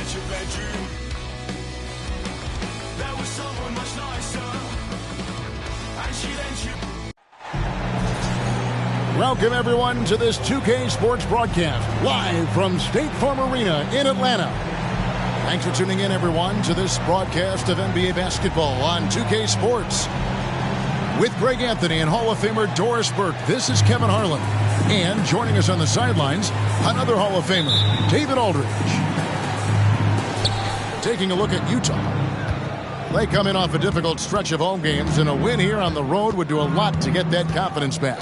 your bedroom. There was someone much nicer, and she then Welcome, everyone, to this 2K Sports broadcast, live from State Farm Arena in Atlanta. Thanks for tuning in, everyone, to this broadcast of NBA basketball on 2K Sports. With Greg Anthony and Hall of Famer Doris Burke, this is Kevin Harlan. And joining us on the sidelines, another Hall of Famer, David Aldridge. Taking a look at Utah. They come in off a difficult stretch of home games, and a win here on the road would do a lot to get that confidence back.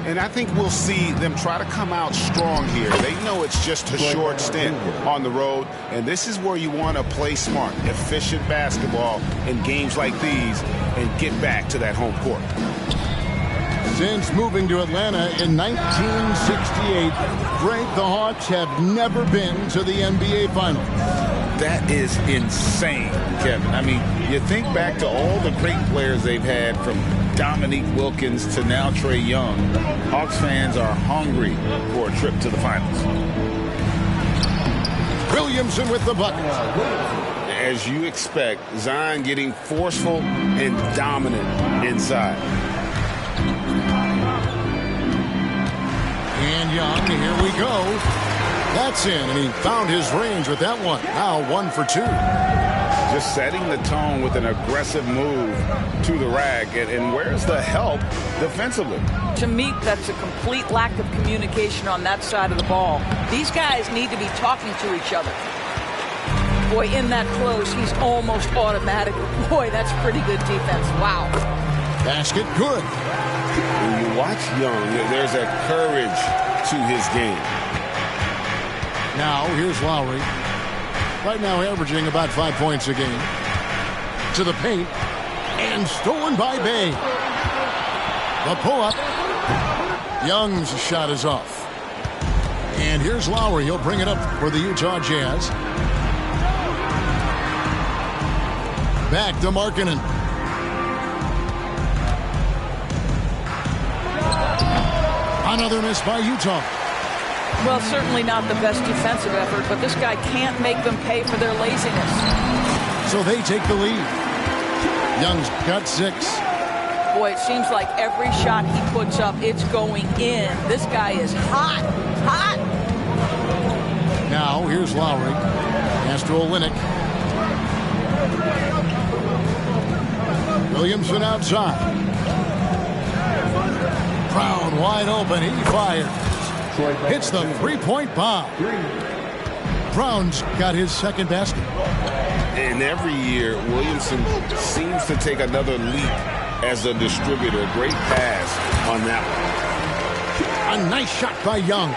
And I think we'll see them try to come out strong here. They know it's just a short stint on the road, and this is where you want to play smart, efficient basketball in games like these and get back to that home court. Since moving to Atlanta in 1968, Greg, the Hawks have never been to the NBA Finals. That is insane, Kevin. I mean, you think back to all the great players they've had, from Dominique Wilkins to now Trae Young. Hawks fans are hungry for a trip to the finals. Williamson with the bucket. As you expect, Zion getting forceful and dominant inside. And Young, here we go. That's in, and he found his range with that one. Now 1 for 2. Just setting the tone with an aggressive move to the rack. And where's the help defensively? To me, that's a complete lack of communication on that side of the ball. These guys need to be talking to each other. Boy, in that close, he's almost automatic. Boy, that's pretty good defense. Wow. Basket good. When you watch Young, there's a courage to his game. Now, here's Lowry. Right now averaging about 5 points a game. To the paint. And stolen by Bay. The pull-up. Young's shot is off. And here's Lowry. He'll bring it up for the Utah Jazz. Back to Markkanen. Another miss by Utah. Well, certainly not the best defensive effort, but this guy can't make them pay for their laziness. So they take the lead. Young's got 6. Boy, it seems like every shot he puts up, it's going in. This guy is hot, hot. Now, here's Lowry. Pass to Olynyk. Williamson outside. Brown wide open. He fires. Hits the three-point bomb. Brown's got his second basket. And every year, Williamson seems to take another leap as a distributor. Great pass on that one. A nice shot by Young.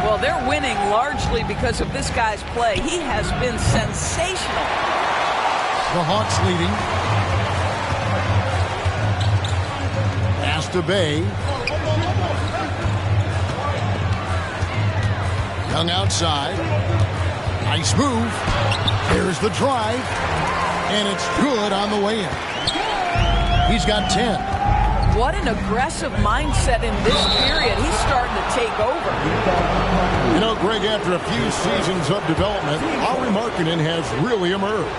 Well, they're winning largely because of this guy's play. He has been sensational. The Hawks leading. Pass to Bay. Young outside. Nice move. There's the drive. And it's good on the way in. He's got 10. What an aggressive mindset in this period. He's starting to take over. You know, Greg, after a few seasons of development, Lauri Markkanen has really emerged.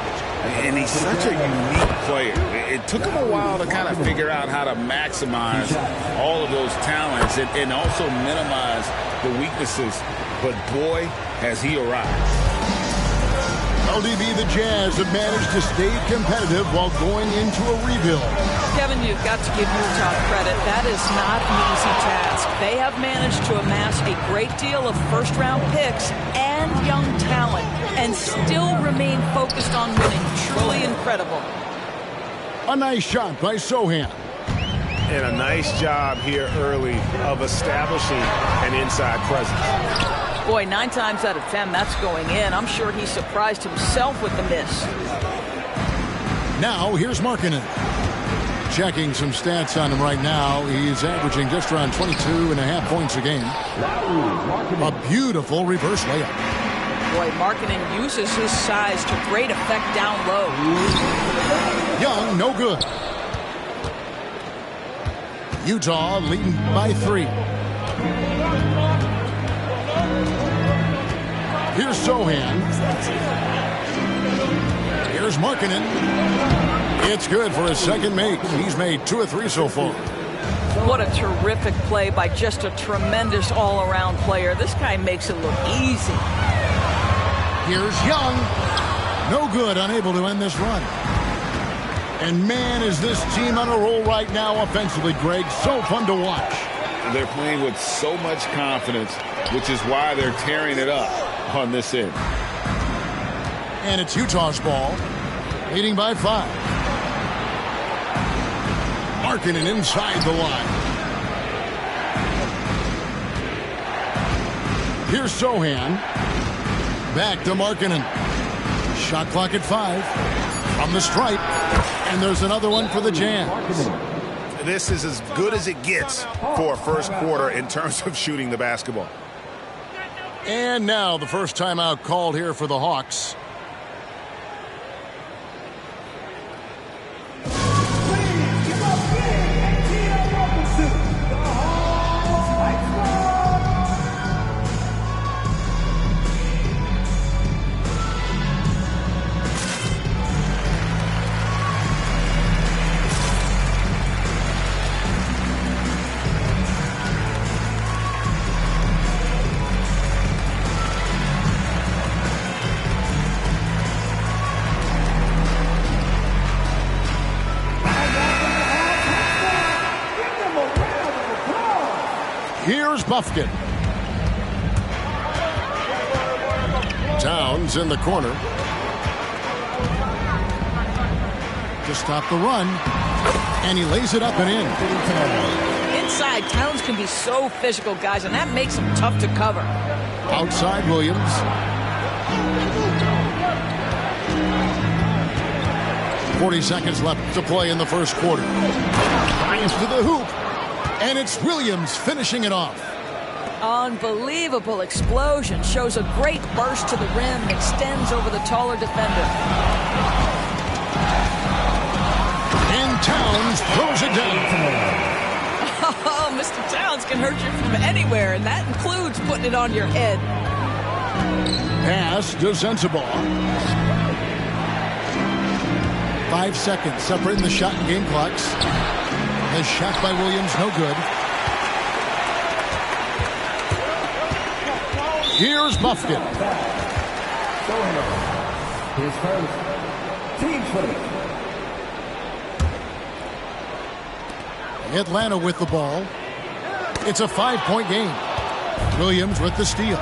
And he's such a unique player. It took him a while to kind of figure out how to maximize all of those talents and also minimize the weaknesses. But boy, has he arrived. LDB, the Jazz have managed to stay competitive while going into a rebuild. Kevin, you've got to give Utah credit. That is not an easy task. They have managed to amass a great deal of first-round picks and young talent and still remain focused on winning. Truly incredible. A nice shot by Sohan. And a nice job here early of establishing an inside presence. Boy, 9 times out of 10, that's going in. I'm sure he surprised himself with the miss. Now, here's Markkanen. Checking some stats on him right now. He's averaging just around 22.5 points a game. A beautiful reverse layup. Boy, Markkanen uses his size to great effect down low. Young, no good. Utah leading by 3. Here's Sohan. Here's Markkanen. It's good for his second make. He's made 2 of 3 so far. What a terrific play by just a tremendous all-around player. This guy makes it look easy. Here's Young. No good, unable to end this run. And man, is this team on a roll right now offensively, Greg. So fun to watch. They're playing with so much confidence, which is why they're tearing it up on this end. And it's Utah's ball, leading by 5. Markkanen inside the line. Here's Sohan. Back to Markkanen. Shot clock at 5. From the stripe. And there's another one for the Jazz. This is as good as it gets for a first quarter in terms of shooting the basketball. And now the first timeout called here for the Hawks. Here's Buffkin. Towns in the corner. To stop the run. And he lays it up and in. Inside, Towns can be so physical, guys, and that makes him tough to cover. Outside Williams. .40 seconds left to play in the first quarter. Drives to the hoop. And it's Williams finishing it off. Unbelievable explosion. Shows a great burst to the rim. Extends over the taller defender. And Towns throws it down. Oh, Mr. Towns can hurt you from anywhere, and that includes putting it on your head. Pass to Sensabaugh. 5 seconds separating the shot and game clocks. A shot by Williams, no good. Here's Buffkin. His first team first. Atlanta with the ball. It's a 5-point game. Williams with the steal.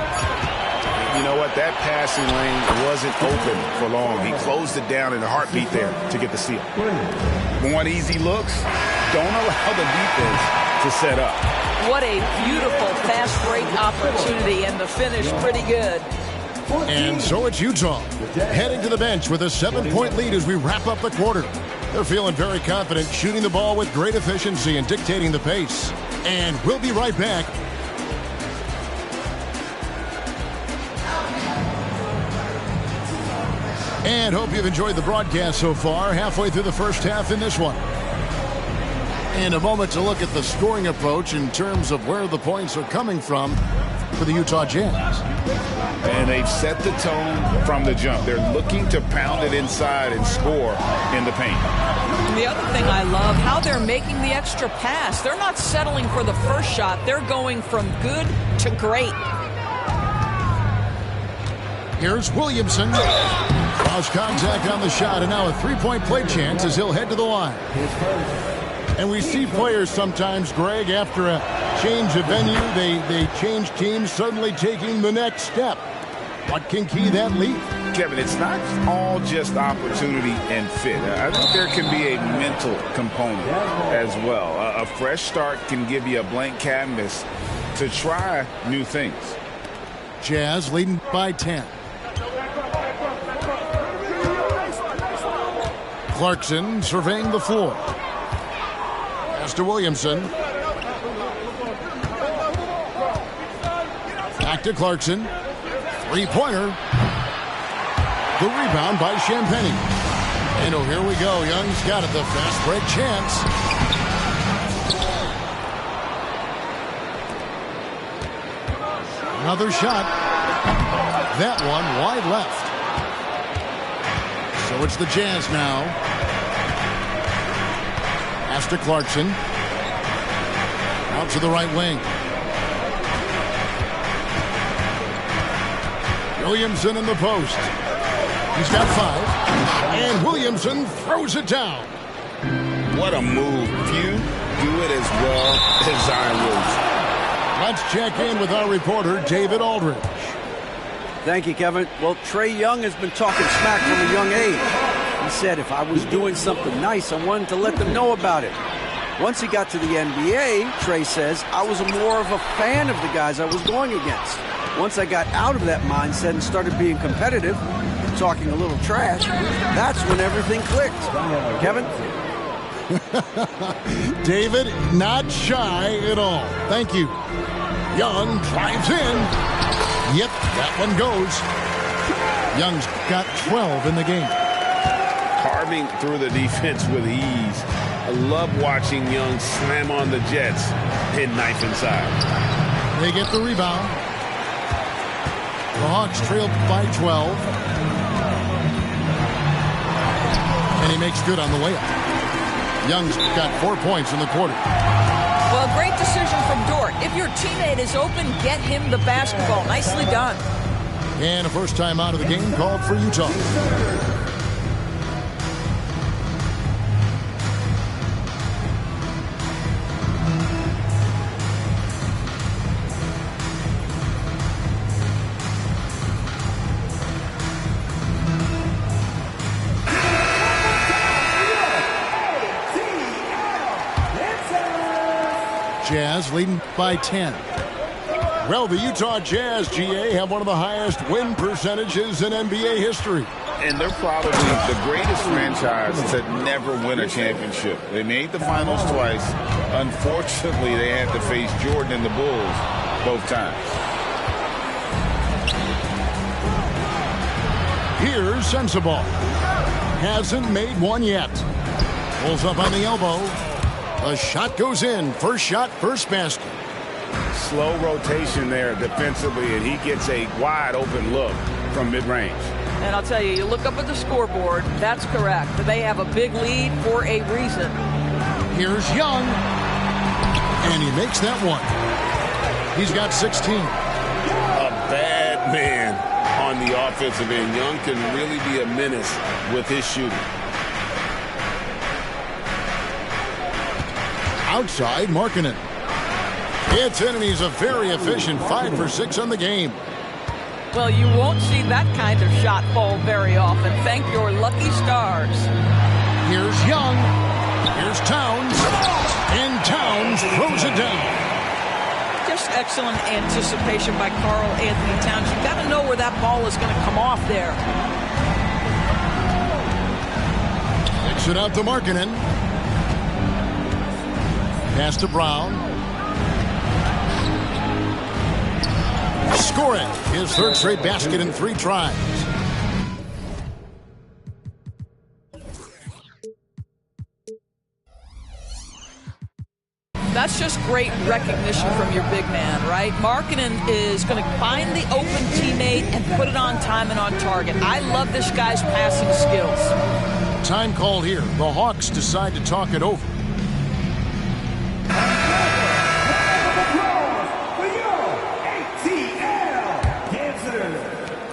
You know what? That passing lane wasn't open for long. He closed it down in a heartbeat there to get the steal. Want easy looks? Don't allow the defense to set up. What a beautiful fast break opportunity, and the finish pretty good. And so it's Utah heading to the bench with a 7-point lead as we wrap up the quarter. They're feeling very confident, shooting the ball with great efficiency and dictating the pace. And we'll be right back. And hope you've enjoyed the broadcast so far. Halfway through the first half in this one. And a moment to look at the scoring approach in terms of where the points are coming from for the Utah Jazz. And they've set the tone from the jump. They're looking to pound it inside and score in the paint. The other thing I love, how they're making the extra pass. They're not settling for the first shot. They're going from good to great. Here's Williamson. Cross contact on the shot, and now a three-point play chance as he'll head to the line. And we see players sometimes, Greg, after a change of venue, they change teams, suddenly taking the next step. What can key that lead? Kevin, it's not all just opportunity and fit. I think there can be a mental component as well. A fresh start can give you a blank canvas to try new things. Jazz leading by 10. Clarkson surveying the floor. Pass to Williamson. Back to Clarkson. Three-pointer. The rebound by Champagnie. And oh, here we go. Young's got it. The fast break chance. Another shot. That one wide left. So it's the Jazz now. Pass to Clarkson. Out to the right wing. Williamson in the post. He's got 5. And Williamson throws it down. What a move. Few do it as well as Zion Williamson. Let's check in with our reporter, David Aldridge. Thank you, Kevin. Well, Trae Young has been talking smack from a young age. He said if I was doing something nice, I wanted to let them know about it. Once he got to the NBA, Trae says, I was more of a fan of the guys I was going against. Once I got out of that mindset and started being competitive, talking a little trash, that's when everything clicked. Kevin? David, not shy at all. Thank you. Young drives in. Yep, that one goes. Young's got 12 in the game. Carving through the defense with ease. I love watching Young slam on the Jets and knife inside. They get the rebound. The Hawks trail by 12. And he makes good on the layup. Young's got 4 points in the quarter. Well, great decision from Dort. If your teammate is open, get him the basketball. Nicely done. And a first time out of the game called for Utah. Jazz leading by 10. Well, the Utah Jazz, GA, have one of the highest win percentages in NBA history. And they're probably the greatest franchise to never win a championship. They made the finals twice. Unfortunately, they had to face Jordan and the Bulls both times. Here's Sensabaugh. Hasn't made one yet. Pulls up on the elbow. The shot goes in. First shot, first basket. Slow rotation there defensively, and he gets a wide open look from mid-range. And I'll tell you, you look up at the scoreboard, that's correct. They have a big lead for a reason. Here's Young. And he makes that one. He's got 16. A bad man on the offensive end. Young can really be a menace with his shooting. Outside, Markkanen. It's in, and he's a very efficient 5 for 6 on the game. Well, you won't see that kind of shot fall very often. Thank your lucky stars. Here's Young. Here's Towns. And Towns throws it down. Just excellent anticipation by Karl Anthony Towns. You've got to know where that ball is going to come off there. Kicks it out to Markkanen. Pass to Brown. Scoring his third straight basket in 3 tries. That's just great recognition from your big man, right? Markkanen is going to find the open teammate and put it on time and on target. I love this guy's passing skills. Time called here. The Hawks decide to talk it over.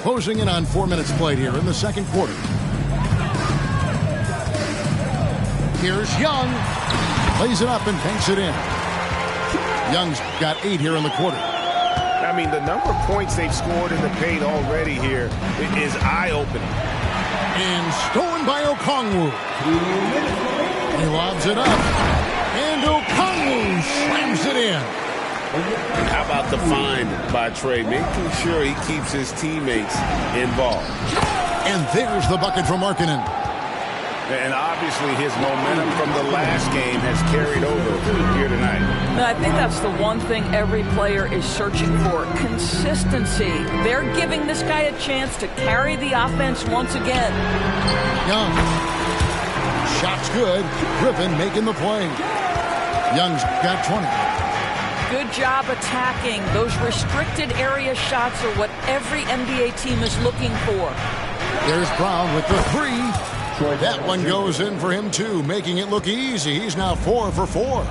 Closing in on 4 minutes played here in the second quarter. Here's Young. Lays it up and banks it in. Young's got 8 here in the quarter. I mean, the number of points they've scored in the paint already here is eye-opening. And stolen by Okongwu. He lobs it up. And Okongwu slams it in. How about the find by Trae, making sure he keeps his teammates involved. And there's the bucket from Markkanen. And obviously his momentum from the last game has carried over here tonight. And I think that's the one thing every player is searching for, consistency. They're giving this guy a chance to carry the offense once again. Young. Shot's good. Griffin making the play. Young's got 20. Good job attacking. Those restricted area shots are what every NBA team is looking for. There's Brown with the three. That one goes in for him, too, making it look easy. He's now 4 for 4.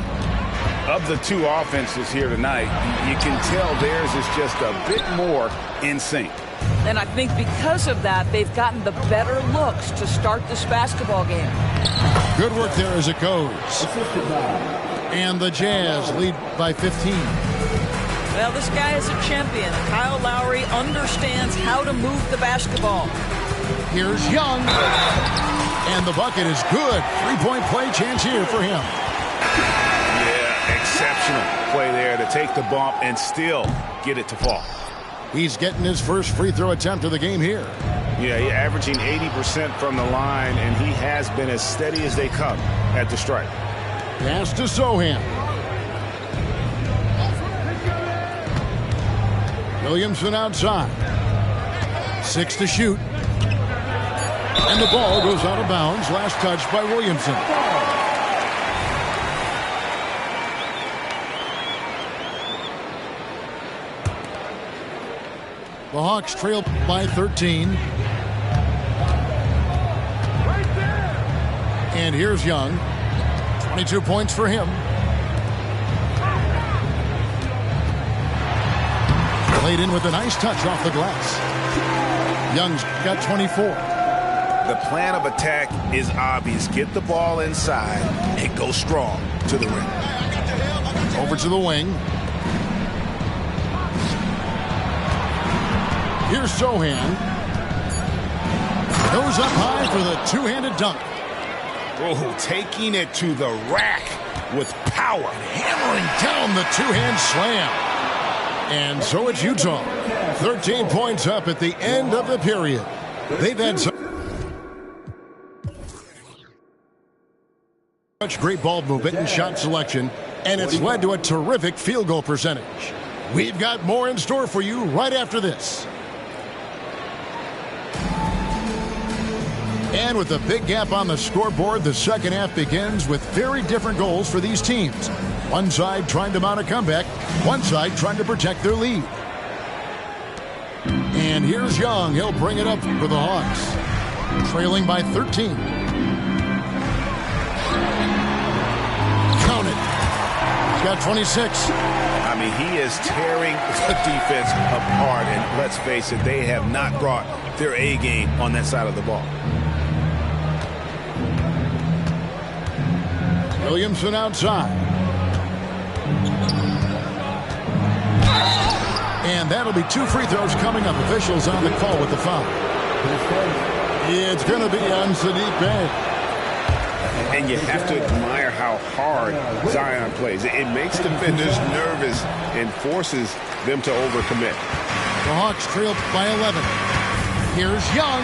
Of the two offenses here tonight, you can tell theirs is just a bit more in sync. And I think because of that, they've gotten the better looks to start this basketball game. Good work there as it goes. And the Jazz lead by 15. Well, this guy is a champion. Kyle Lowry understands how to move the basketball. Here's Young. And the bucket is good. Three-point play chance here for him. Yeah, exceptional play there to take the bump and still get it to fall. He's getting his first free throw attempt of the game here. Yeah, he's averaging 80% from the line, and he has been as steady as they come at the stripe. Pass to Sohan. Williamson outside. 6 to shoot. And the ball goes out of bounds. Last touch by Williamson. The Hawks trail by 13. And here's Young. 22 points for him. Played in with a nice touch off the glass. Young's got 24. The plan of attack is obvious. Get the ball inside and go strong to the rim. Over to the wing. Here's Sohan. Goes up high for the two-handed dunk. Oh, taking it to the rack with power. Hammering down the two-hand slam. And so it's Utah. 13 points up at the end of the period. They've had such great ball movement and shot selection, and it's led to a terrific field goal percentage. We've got more in store for you right after this. And with a big gap on the scoreboard, the second half begins with very different goals for these teams. One side trying to mount a comeback, one side trying to protect their lead. And here's Young. He'll bring it up for the Hawks. Trailing by 13. Count it. He's got 26. I mean, he is tearing the defense apart. And let's face it, they have not brought their A game on that side of the ball. Williamson outside. And that'll be 2 free throws coming up. Officials on the call with the foul. It's going to be on Sadiq Bey. And you have to admire how hard Zion plays. It makes defenders nervous and forces them to overcommit. The Hawks trail by 11. Here's Young.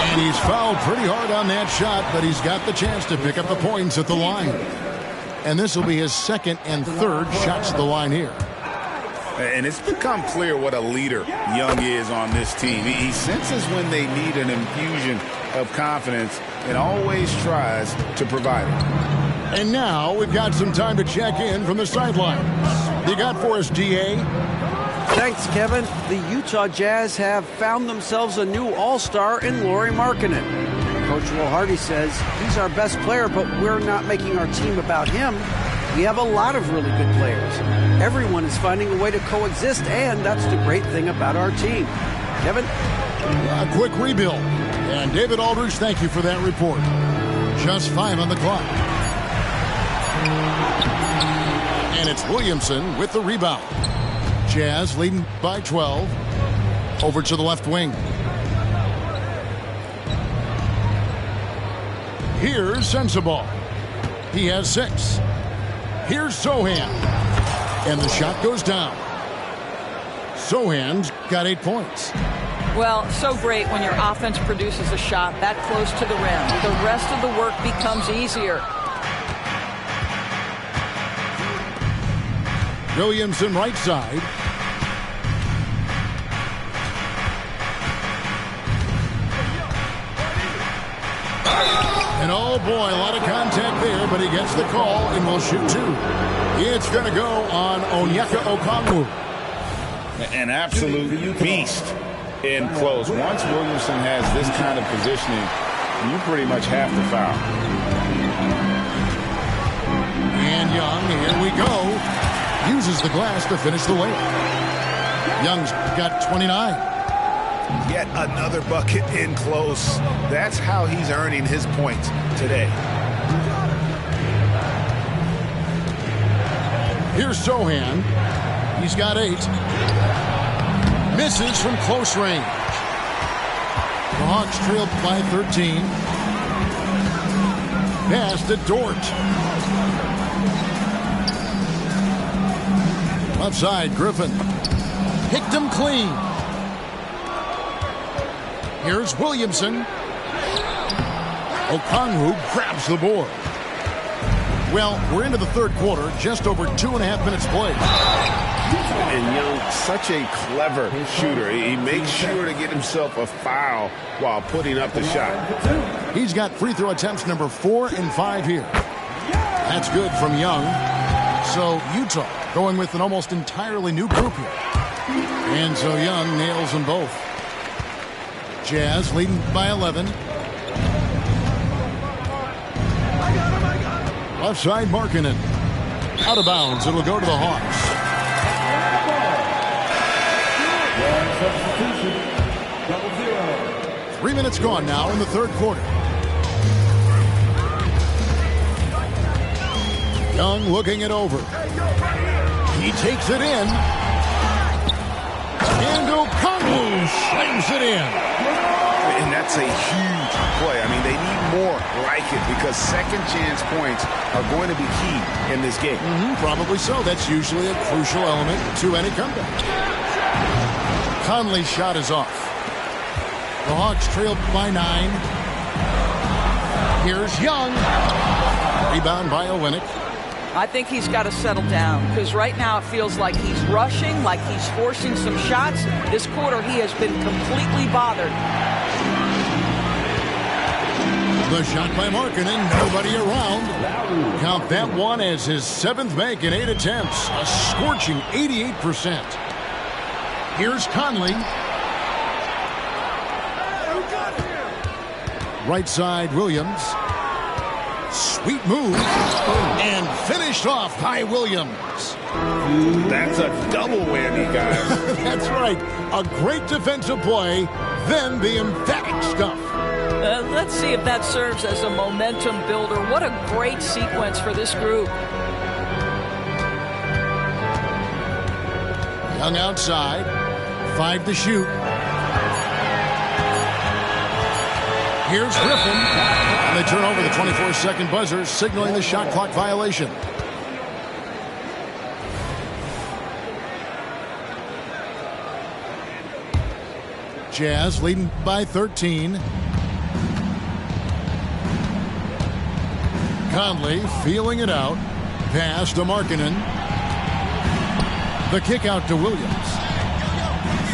And he's fouled pretty hard on that shot, but he's got the chance to pick up the points at the line. And this will be his second and third shots at the line here. And it's become clear what a leader Young is on this team. He senses when they need an infusion of confidence and always tries to provide it. And now we've got some time to check in from the sidelines. You got for us, DA? Thanks, Kevin. The Utah Jazz have found themselves a new all-star in Lauri Markkanen. Coach Will Hardy says he's our best player, but we're not making our team about him. We have a lot of really good players. Everyone is finding a way to coexist, and that's the great thing about our team. Kevin? A quick rebuild. And David Aldridge, thank you for that report. Just 5 on the clock. And it's Williamson with the rebound. Jazz leading by 12. Over to the left wing. Here's Sensabaugh. He has 6. Here's Sohan. And the shot goes down. Sohan's got 8 points. Well, so great when your offense produces a shot that close to the rim. The rest of the work becomes easier. Williamson right side. And oh boy, a lot of contact there, but he gets the call and will shoot 2. It's going to go on Onyeka Okongwu. An absolute beast in close. Once Williamson has this kind of positioning, you pretty much have to foul. And Young, here we go. Uses the glass to finish the layup. Young's got 29. Yet another bucket in close. That's how he's earning his points today. Here's Sohan. He's got 8. Misses from close range. The Hawks trailed by 13. Pass to Dort. Left side, Griffin. Picked him clean. Here's Williamson. Okongwu grabs the board. Well, we're into the third quarter, just over 2.5 minutes played. And Young, such a clever shooter. He makes sure to get himself a foul while putting up the shot. He's got free throw attempts number 4 and 5 here. That's good from Young. So Utah going with an almost entirely new group here. And so Young nails them both. Jazz leading by 11. Left side, Markkanen. Out of bounds. It'll go to the Hawks. Substitution. 3 minutes gone now in the third quarter. Young looking it over. He takes it in. And Okongwu slams it in. And that's a huge play. I mean, they need more like it because second chance points are going to be key in this game. Probably so. That's usually a crucial element to any comeback. Conley's shot is off. The Hawks trailed by 9. Here's Young. Rebound by Olynyk. I think he's got to settle down because right now it feels like he's rushing, like he's forcing some shots. This quarter he has been completely bothered. The shot by Markkanen, nobody around. Count that one as his 7th make in 8 attempts. A scorching 88%. Here's Conley. Right side, Williams. Sweet move. And finished off by Williams. That's a double whammy, guys. That's right. A great defensive play, then the emphatic stuff. Let's see if that serves as a momentum builder. What a great sequence for this group. Young outside. 5 to shoot. Here's Griffin. And they turn over the 24-second buzzer, signaling the shot clock violation. Jazz leading by 13. Conley feeling it out. Pass to Markkanen. The kick out to Williams.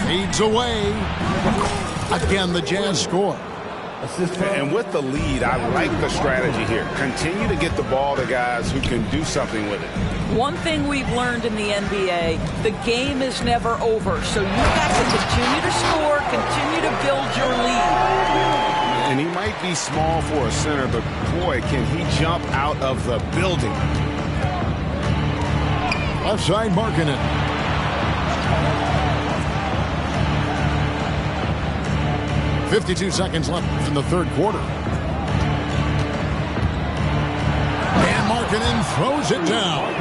Fades away. Again, the Jazz score. And with the lead, I like the strategy here. Continue to get the ball to guys who can do something with it. One thing we've learned in the NBA, the game is never over. So you've got to continue to score, continue to build your lead. And he might be small for a center, but boy, can he jump out of the building. Left side, Markkanen. .52 seconds left in the third quarter. And Markkanen throws it down.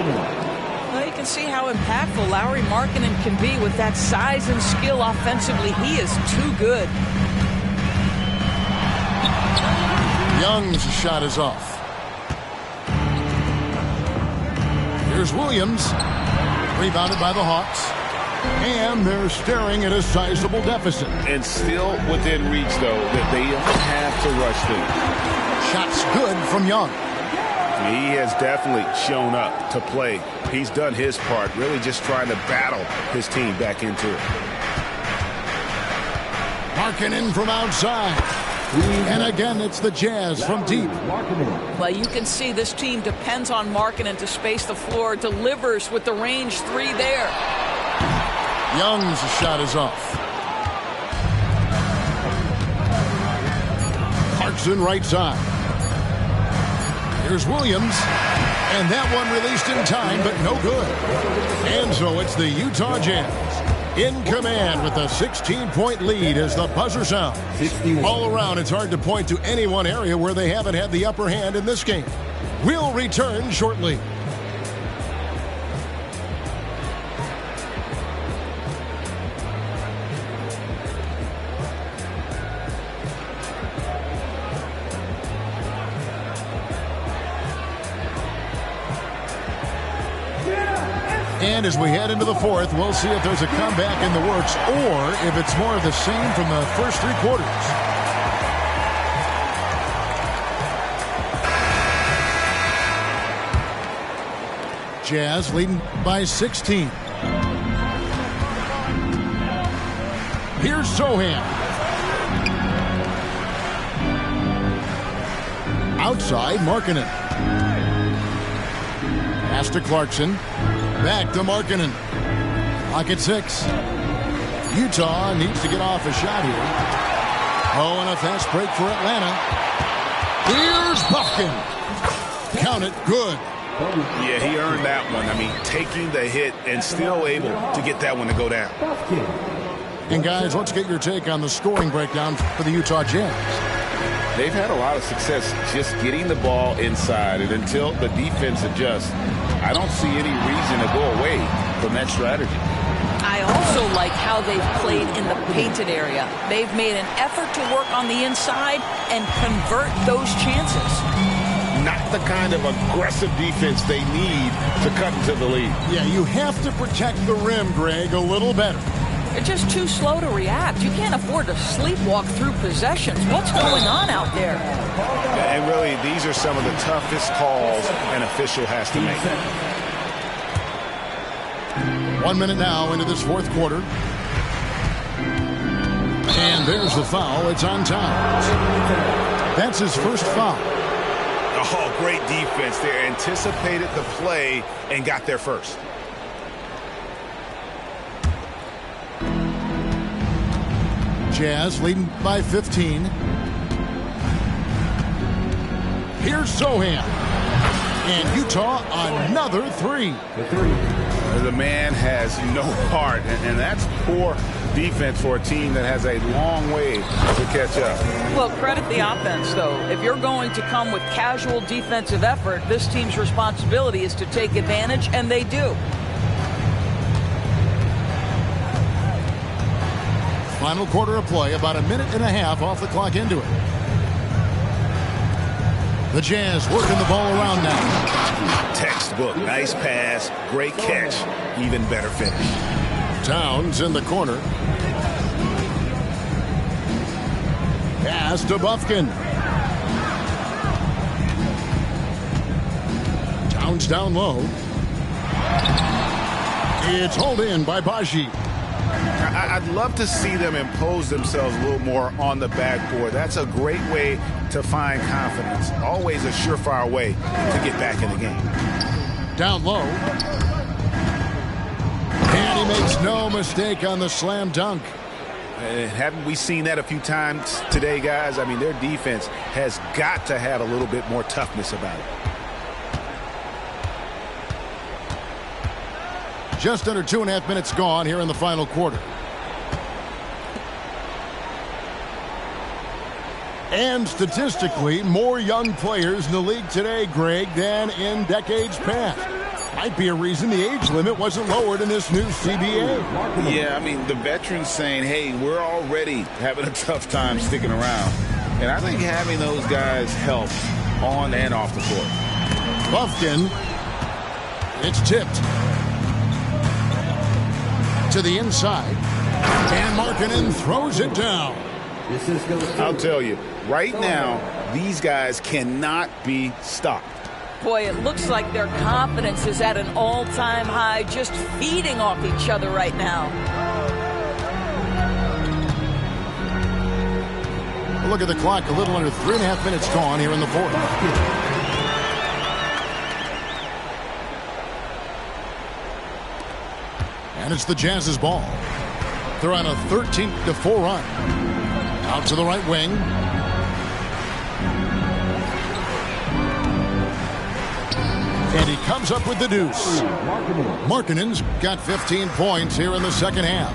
Well, you can see how impactful Lauri Markkanen can be with that size and skill offensively. He is too good. Young's shot is off. Here's Williams. Rebounded by the Hawks. And they're staring at a sizable deficit. And still within reach, though, that they don't have to rush them. Shots good from Young. He has definitely shown up to play. He's done his part, really just trying to battle his team back into it. Markkanen from outside. And again, it's the Jazz from deep. Well, you can see this team depends on Markkanen to space the floor, delivers with the range three there. Young's shot is off. Clarkson right side. Here's Williams. And that one released in time, but no good. And so it's the Utah Jazz in command with a 16-point lead as the buzzer sounds. All around, it's hard to point to any one area where they haven't had the upper hand in this game. We'll return shortly. And as we head into the fourth, we'll see if there's a comeback in the works or if it's more of the same from the first three quarters. Jazz leading by 16. Here's Sohan. Outside, Markkanen. Pass to Clarkson. Back to Markkanen. Clock at 6. Utah needs to get off a shot here. Oh, and a fast break for Atlanta. Here's Buffkin. Count it, good. Yeah, he earned that one. I mean, taking the hit and still able to get that one to go down. And guys, let's get your take on the scoring breakdown for the Utah Jazz. They've had a lot of success just getting the ball inside, and until the defense adjusts, I don't see any reason to go away from that strategy. I also like how they've played in the painted area. They've made an effort to work on the inside and convert those chances. Not the kind of aggressive defense they need to cut into the lead. Yeah, you have to protect the rim, Greg, a little better. They're just too slow to react. You can't afford to sleepwalk through possessions. What's going on out there? And really, these are some of the toughest calls an official has to make. 1 minute now into this fourth quarter. And there's the foul. It's on Towns. That's his first foul. Oh, great defense there. Anticipated the play and got there first. Jazz leading by 15. Here's Sohan. And Utah another three. The man has no heart, and that's poor defense for a team that has a long way to catch up. Well, credit the offense, though. If you're going to come with casual defensive effort, this team's responsibility is to take advantage, and they do. Final quarter of play, about a minute and a half off the clock into it. The Jazz working the ball around now. Textbook, nice pass, great catch, even better finish. Towns in the corner. Pass to Buffkin. Towns down low. It's hauled in by Baji. I'd love to see them impose themselves a little more on the backboard. That's a great way to find confidence. Always a surefire way to get back in the game. Down low. And he makes no mistake on the slam dunk. Haven't we seen that a few times today, guys? I mean, their defense has got to have a little bit more toughness about it. Just under 2.5 minutes gone here in the final quarter. And statistically, more young players in the league today, Greg, than in decades past. Might be a reason the age limit wasn't lowered in this new CBA. Yeah, I mean, the veterans saying, hey, we're already having a tough time sticking around. And I think having those guys helps on and off the court. Buffkin. It's tipped to the inside. And Markkanen throws it down. I'll tell you, right now, these guys cannot be stopped. Boy, it looks like their confidence is at an all-time high, just feeding off each other right now. look at the clock. A little under 3.5 minutes gone here in the fourth. And it's the Jazz's ball. They're on a 13-4 run. Out to the right wing. And he comes up with the deuce. Markkanen's got 15 points here in the second half.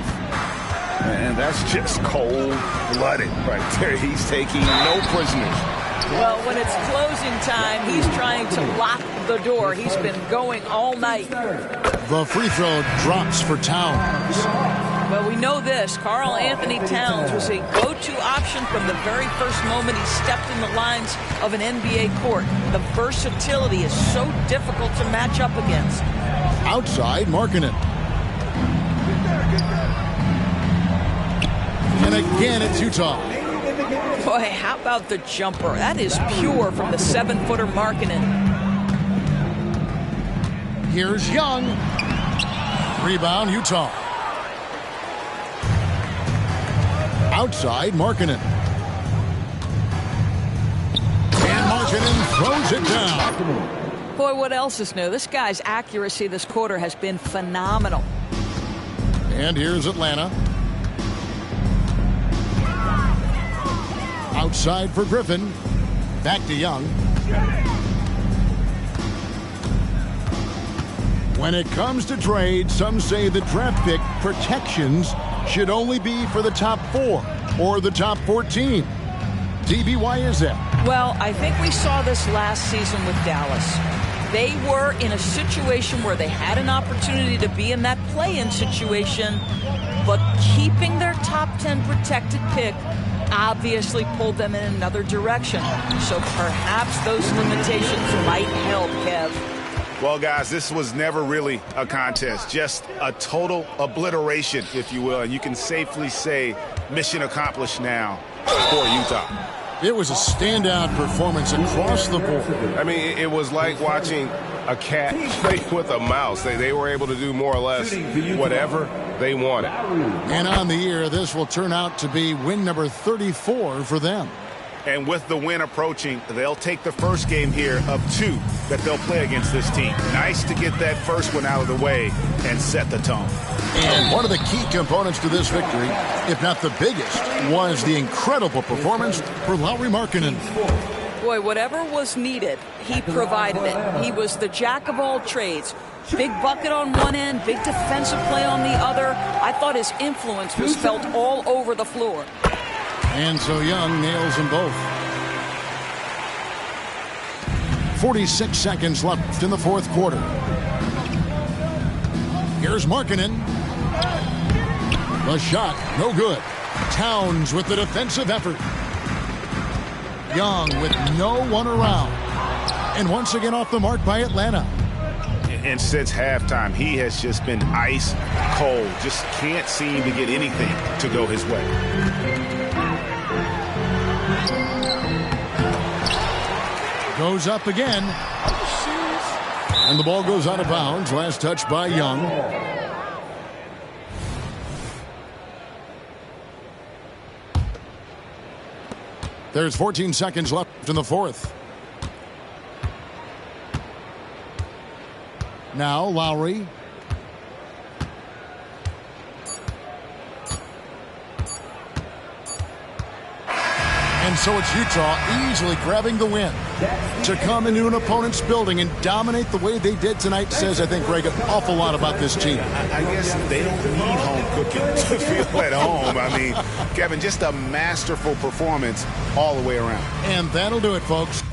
And that's just cold-blooded right there. He's taking no prisoners. Well, when it's closing time, he's trying to lock the door. He's been going all night. The free throw drops for Towns. Well, we know this. Karl Anthony Towns was a go-to option from the very first moment he stepped in the lines of an NBA court. The versatility is so difficult to match up against. Outside, Markkanen. And again, it's Utah. Boy, how about the jumper? That is pure from the 7-footer Markkanen. Here's Young. Rebound, Utah. Outside, Markkanen. And Markkanen throws it down. Boy, what else is new? This guy's accuracy this quarter has been phenomenal. And here's Atlanta. Outside for Griffin. Back to Young. When it comes to trade, some say the draft pick protections should only be for the top 4 or the top 14. DB, why is that? Well, I think we saw this last season with Dallas. They were in a situation where they had an opportunity to be in that play-in situation, but keeping their top 10 protected pick obviously pulled them in another direction. So perhaps those limitations might help, Kev. Well, guys, this was never really a contest, just a total obliteration, if you will. And you can safely say mission accomplished now for Utah. It was a standout performance across the board. I mean, it was like watching a cat play with a mouse. They were able to do more or less whatever they wanted. And on the year, this will turn out to be win number 34 for them. And with the win approaching, they'll take the first game here of 2 that they'll play against this team. Nice to get that first one out of the way and set the tone. And one of the key components to this victory, if not the biggest, was the incredible performance for Lauri Markkanen. Boy, whatever was needed, he provided it. He was the jack of all trades. Big bucket on one end, big defensive play on the other. I thought his influence was felt all over the floor. And so Young nails them both. 46 seconds left in the fourth quarter. Here's Markkanen. The shot, no good. Towns with the defensive effort. Young with no one around. And once again off the mark by Atlanta. And since halftime, he has just been ice cold. Just can't seem to get anything to go his way. Goes up again. And the ball goes out of bounds. Last touch by Young. There's 14 seconds left in the fourth. Now Lowry. And so it's Utah easily grabbing the win. To come into an opponent's building and dominate the way they did tonight says, I think, Greg, an awful lot about this team. I guess they don't need home cooking to feel at home. I mean, Kevin, just a masterful performance all the way around. And that'll do it, folks.